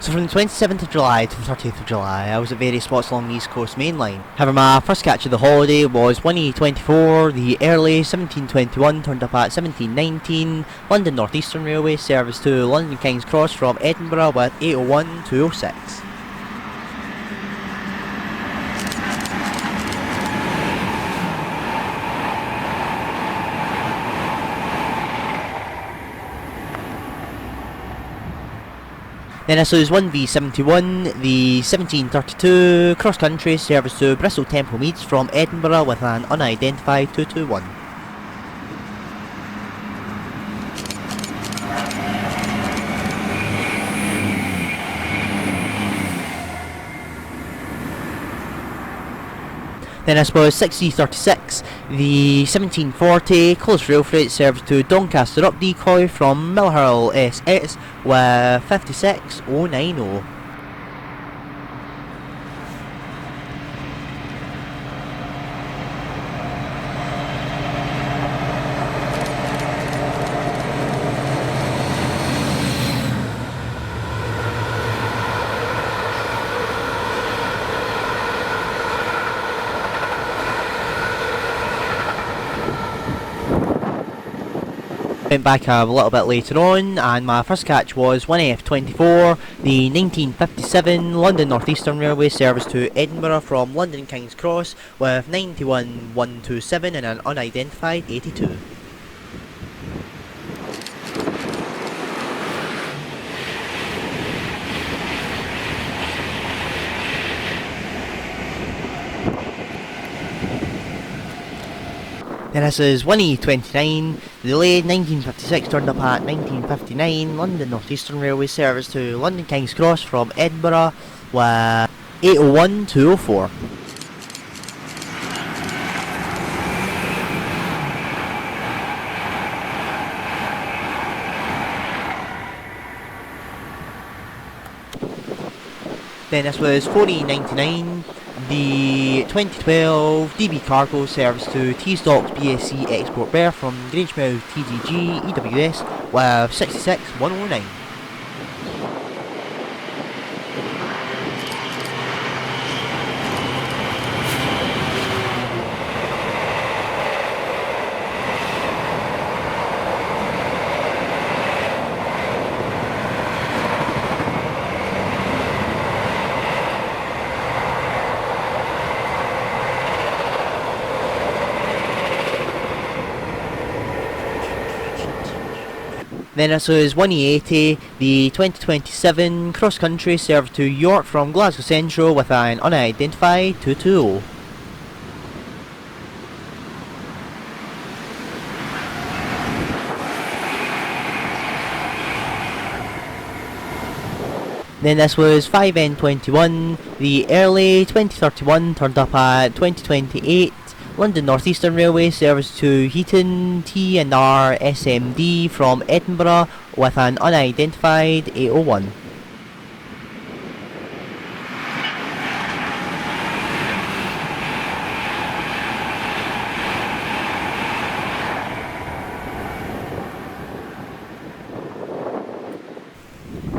So from the 27th of July to the 30th of July, I was at various spots along the East Coast Main Line. However, my first catch of the holiday was 1A24, the early 1721 turned up at 1719, London North Eastern Railway service to London King's Cross from Edinburgh with 801 206. Then this was 1V71, the 1732 cross-country service to Bristol Temple Meads from Edinburgh with an unidentified 221. Then this was 6C36, the 1740 close rail freight service to Doncaster up decoy from Millhill SS with 56090. Went back a little bit later on, and my first catch was 1F24, the 1957 London North Eastern Railway service to Edinburgh from London King's Cross with 91127 and an unidentified 82. Then this is 1E29, the delayed 1956 turned up at 1959, London North Eastern Railway service to London King's Cross from Edinburgh with 801 204. Then this was 4E99, the 2012 DB Cargo service to T-Stocks BSC Export Bear from Grangemouth TGG EWS with 66109. Then this was 1E80, the 2027 cross-country service to York from Glasgow Central with an unidentified 220. Then this was 5N21, the early 2031 turned up at 2028, London North Eastern Railway service to Heaton T&R SMD from Edinburgh with an unidentified 801.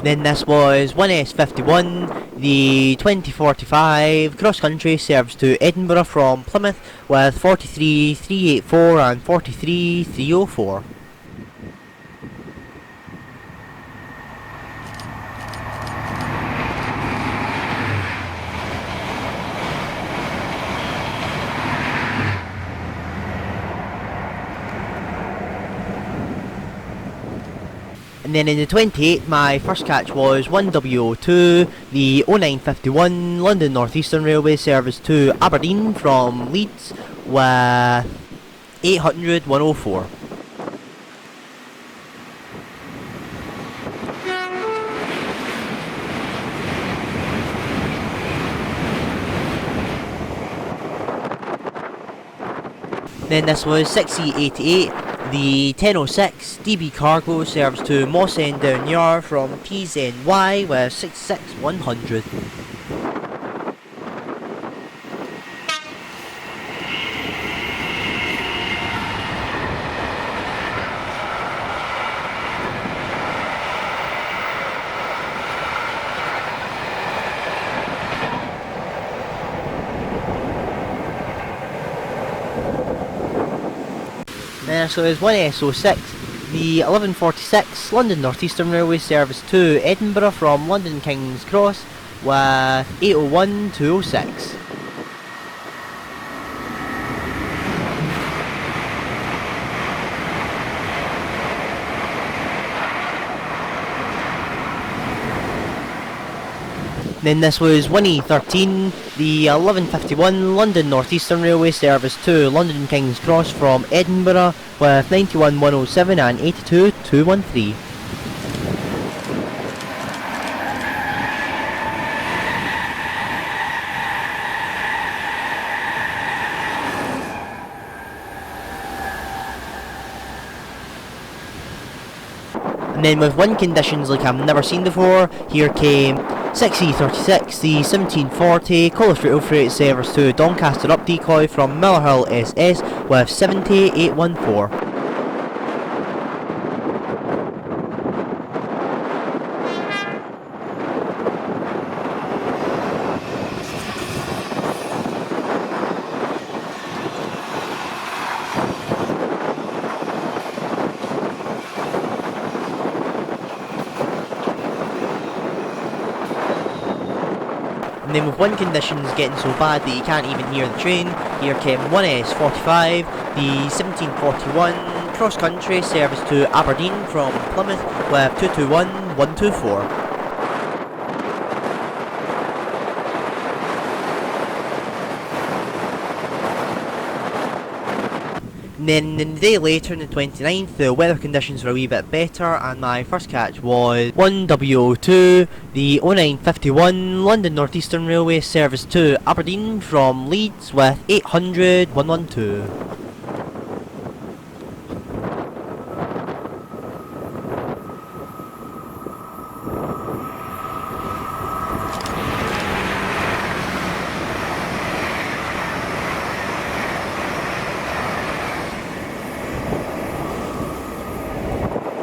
Then this was 1S51, the 2045 cross-country service to Edinburgh from Plymouth with 43384 and 43304. And then in the 28th, my first catch was 1W02, the 0951 London North Eastern Railway service to Aberdeen from Leeds with 800 104. Then this was 6C88, the 1006 DB Cargo service to Moss End Down Yard from TZNY with 66100. So there's 1SO6, the 1146 London North Eastern Railway service to Edinburgh from London King's Cross with 801 206. Then this was 1E13, the 1151 London North Eastern Railway service to London King's Cross from Edinburgh with 91 107 and 82 213. And then with wind conditions like I've never seen before, here came 6E36, the 1740 Collis Rail Freight service to Doncaster up decoy from Millerhill SS with 70814. And then with wind conditions getting so bad that you can't even hear the train, here came 1S45, the 1741 cross-country service to Aberdeen from Plymouth with 221 124. And then the day later, on the 29th, the weather conditions were a wee bit better, and my first catch was 1W02, the 0951 London North Eastern Railway service to Aberdeen from Leeds with 800 112.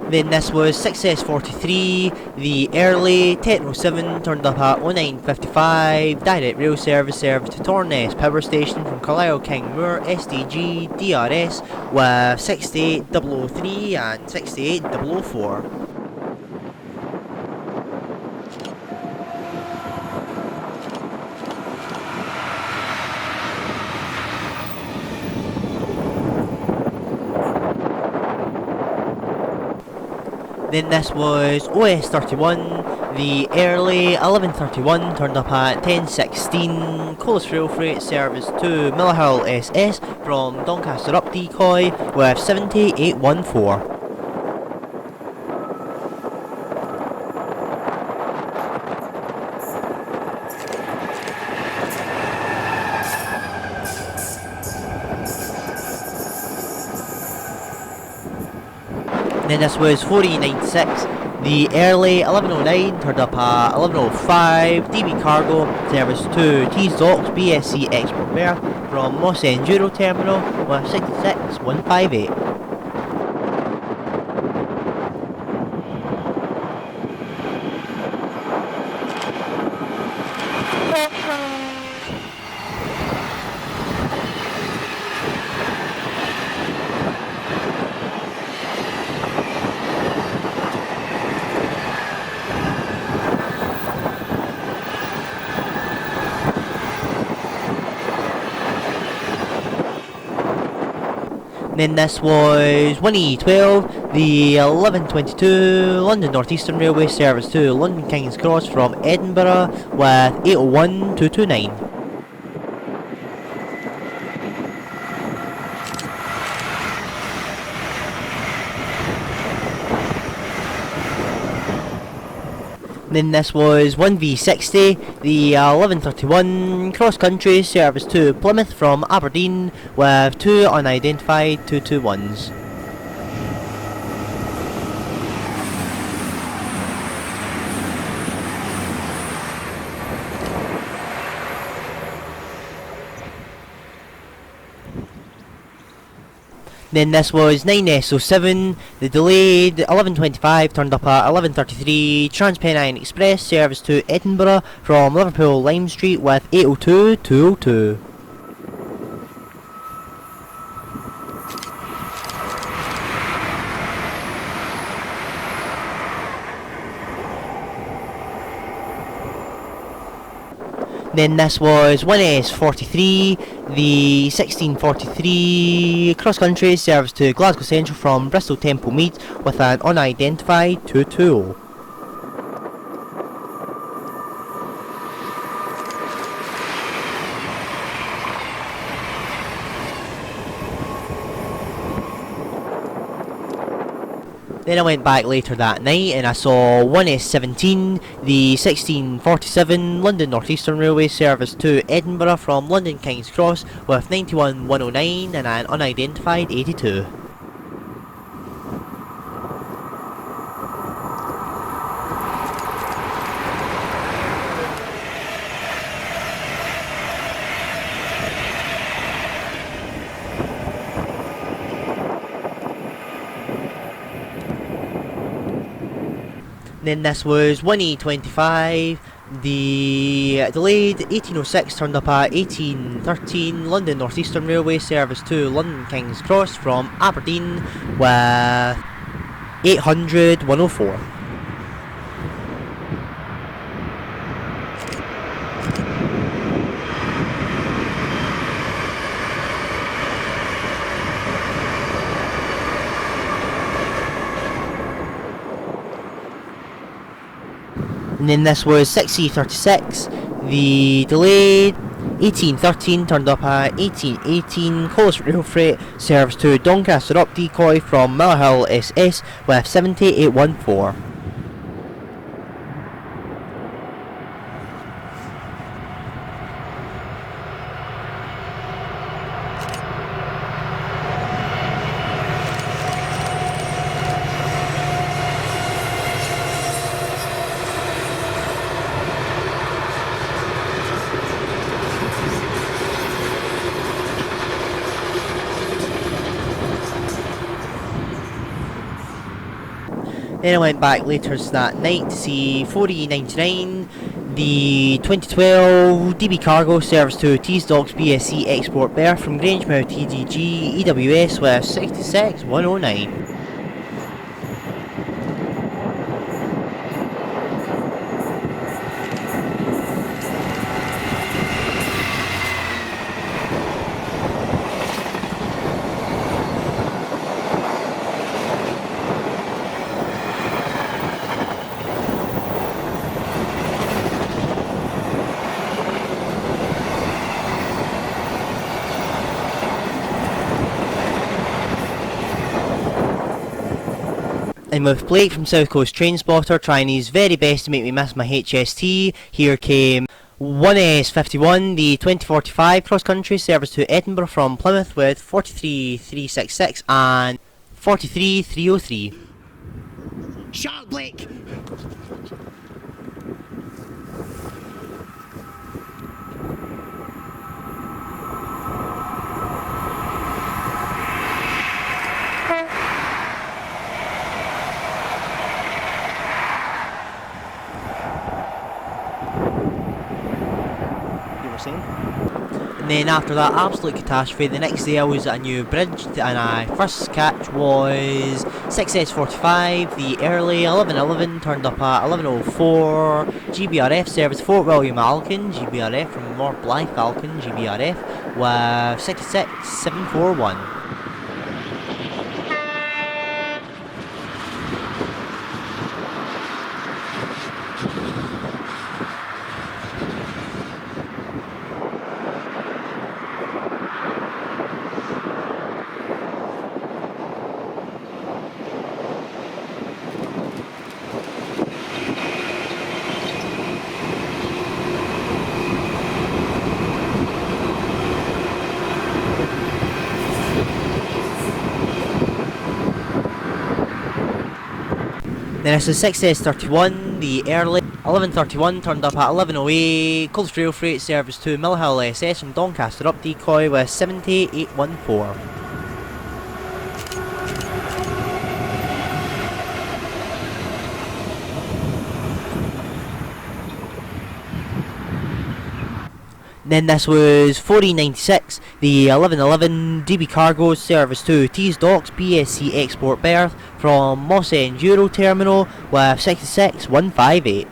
Then this was 6S43, the early Techno 7 turned up at 0955, direct rail service to Torness Power Station from Carlisle Kingmoor SDG DRS with 68003 and 68004. Then this was OS31, the early 1131 turned up at 1016, Collis Rail Freight service to Millerhill SS from Doncaster up decoy with 70814. Then this was 4E96, the early 1109 turned up at 1105, DB Cargo service to Tees Docks BSC Export Berth from Moss End Euro Terminal with 66158. Then this was 1E12, the 1122 London North Eastern Railway service to London King's Cross from Edinburgh with 801 229. Then this was 1V60, the 1131 cross-country service to Plymouth from Aberdeen with 2 unidentified 221s. Then this was 9SO7, the delayed 1125 turned up at 1133 Transpennine Express service to Edinburgh from Liverpool Lime Street with 802 202. Then this was 1S43, the 1643 cross country service to Glasgow Central from Bristol Temple Mead with an unidentified 220. Then I went back later that night and I saw 1S17, the 1647 London North Eastern Railway service to Edinburgh from London King's Cross with 91109 and an unidentified 82. Then this was 1E25, the delayed 1806 turned up at 1813 London North Eastern Railway service to London King's Cross from Aberdeen with 800-104. And then this was 6E36, the delayed 1813 turned up at 1818 Collis Rail Freight service to Doncaster up decoy from Millerhill SS with 70814. Then I went back later that night to see 4E99, the 2012 DB Cargo service to Teesdocks BSC Export Berth from Grangemouth TDG EWS with 66109. And with Blake from South Coast Train Spotter trying his very best to make me miss my HST, here came 1S51, the 2045 cross country service to Edinburgh from Plymouth with 43366 and 43303. Shut, Blake! And then after that absolute catastrophe, the next day I was at a new bridge and my first catch was 6S45, the early 1111 turned up at 1104 GBRF service Fort William Alcon, GBRF from North Blythe Alcon, GBRF with 66741. Then this is 6S31, the early 1131 turned up at 1108 Collis Rail Freight service to Millhill SS from Doncaster up decoy with 70814. Then this was 4E96, the 1111 DB Cargo service to Teesdocks BSC Export Berth from Moss End Euro Terminal with 66158.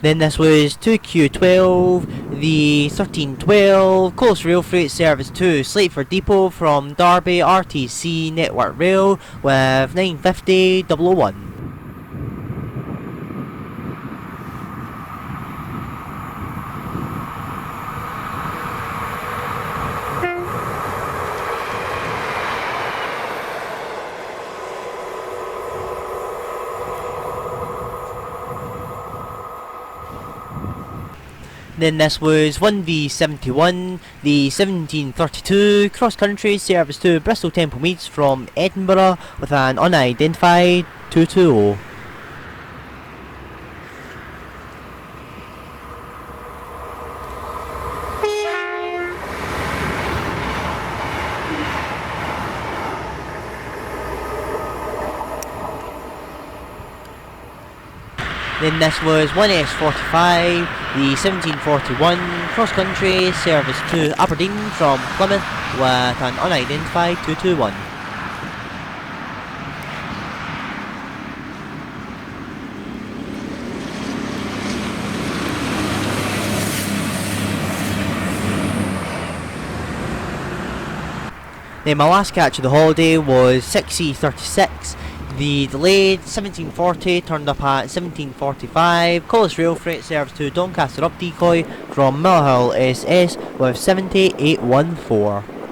Then this was 2Q12, the 1312, Coast Rail Freight Service to Slateford Depot from Derby RTC Network Rail with 950-001. Then this was 1V71, the 1732 cross-country service to Bristol Temple Meads from Edinburgh with an unidentified 220. Then this was 1S45, the 1741 cross-country service to Aberdeen from Plymouth with an unidentified 221. Then my last catch of the holiday was 6C36. The delayed 1740 turned up at 1745. Collis Rail Freight service to Doncaster Up Decoy from Millhill SS with 70814.